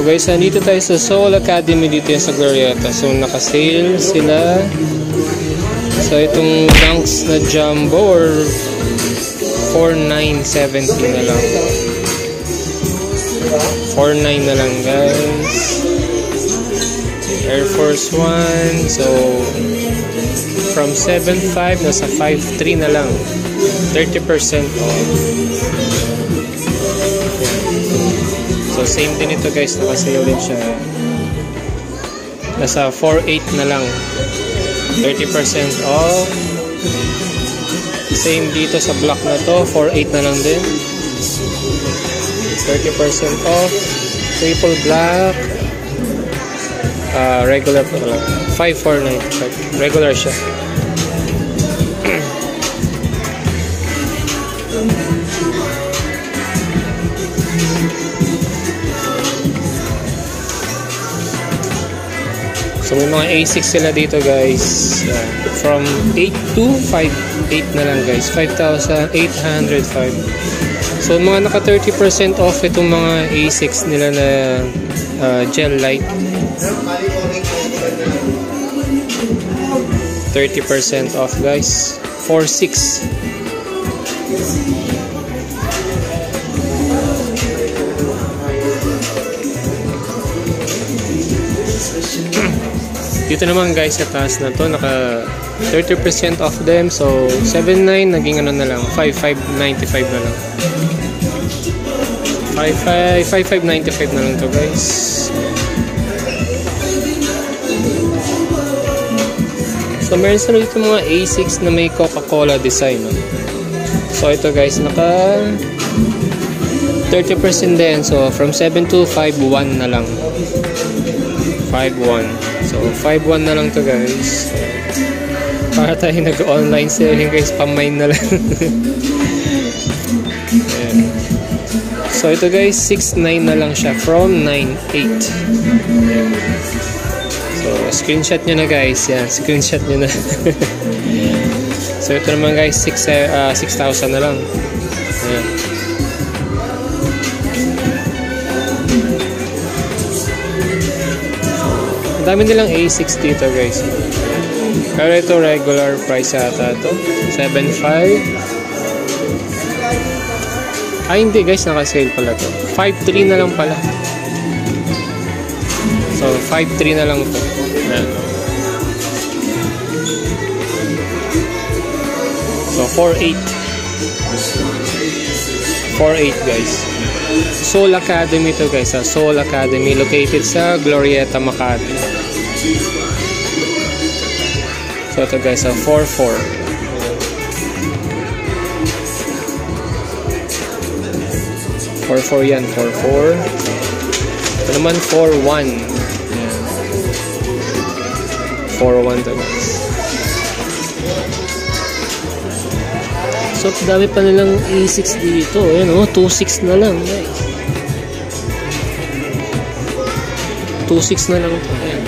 So guys, nandito tayo sa Soul Academy dito yan sa Glorieta. So naka-sale sila. So itong Dunks na Jumbo or 4,970 na lang. 4,900 na lang guys. Air Force 1. So from 7,500 nasa 5,300 na lang. 30% off. So same din ito guys, naka-sale din siya. Nasa 4,800 na lang. 30% off. Same dito sa black na to, 4,800 na lang din. 30% off. Triple black. Regular pa lang. 5,495. Regular siya. So may mga A6 sila dito guys. From 8 to 5,800 na lang guys. 5,805. So mga naka 30% off itong mga A6 nila na gel light. 30% off guys. 4,600. Dito naman guys sa taas na to naka 30% off them. So 7,900 naging ano na lang, 5,595 na lang. 5,595 na lang to guys. So meron sila dito mga A6 na may Coca-Cola design, no? So ito guys naka 30% din. So from 7 to 5,100 na lang. 5,100. So 5,100 na lang to guys. Para tayo nag-online selling guys, pamain na lang. So ito guys, 6,900 na lang siya from 9,800. So screenshot nyo na guys. Yan, screenshot nyo na. So ito naman guys, 6,000 na lang. Ayan. Ang dami nilang A6 dito guys. Pero ito regular price yata ito. 7,500. Ay hindi guys, naka-sale pala to. 5,300 na lang pala. So 5,300 na lang to. Ayan. So 4,800. 4,800 guys. Soul Academy to guys. Soul Academy located sa Glorieta, Makati. So ito guys, 4,400. 4,400 yan, 4,400. Ito naman 4,100. 4,100 to guys. So dami pa nilang A6 dito. Ayan o, 2,600 na lang guys. 2,600 na lang ito. Ayan.